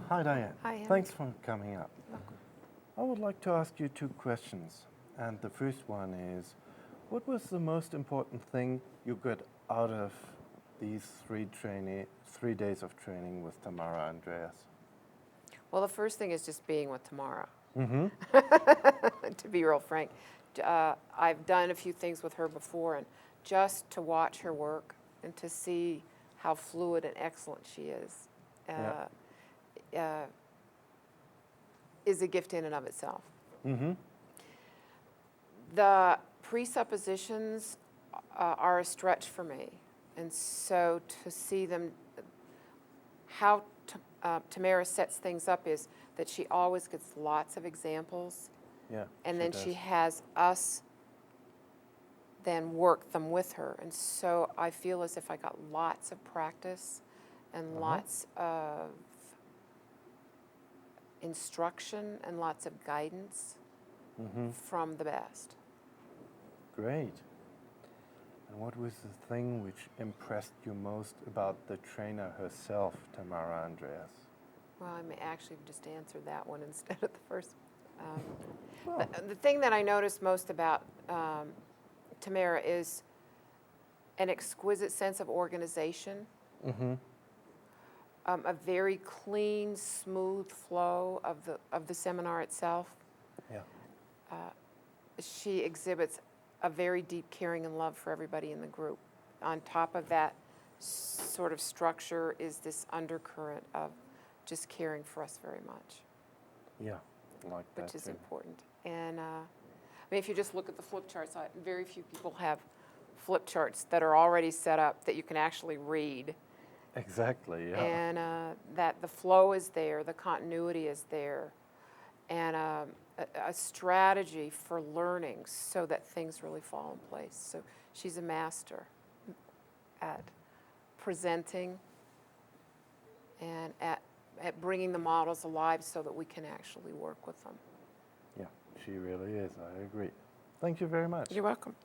Hi, Diane. Hi, Henry. Thanks for coming up. Welcome. I would like to ask you 2 questions. And the first one is, what was the most important thing you got out of these 3 days of training with Tamara and Andreas? Well, the first thing is just being with Tamara, Mm-hmm. to be real frank. I've done a few things with her before, and just to watch her work and to see how fluid and excellent she is a gift in and of itself. Mm-hmm. The presuppositions are a stretch for me, and so to see them, how Tamara sets things up is that she always gets lots of examples, Yeah. and then does. she has us then work them with her. And so I feel as if I got lots of practice and lots of instruction and lots of guidance from the best. Great. And what was the thing which impressed you most about the trainer herself, Tamara Andreas? Well, I may actually just answer that one instead of the first. Well, The thing that I noticed most about Tamara is an exquisite sense of organization, a very clean, smooth flow of the seminar itself. yeah. She exhibits a very deep caring and love for everybody in the group. On top of that sort of structure is this undercurrent of just caring for us very much, Yeah, like that which is too. important. And I mean, if you just look at the flip charts, very few people have flip charts that are already set up that you can actually read. Exactly, yeah. And that the flow is there, the continuity is there, and a strategy for learning so that things really fall in place. So she's a master at presenting and at bringing the models alive so that we can actually work with them. Yeah, she really is. I agree. Thank you very much. You're welcome.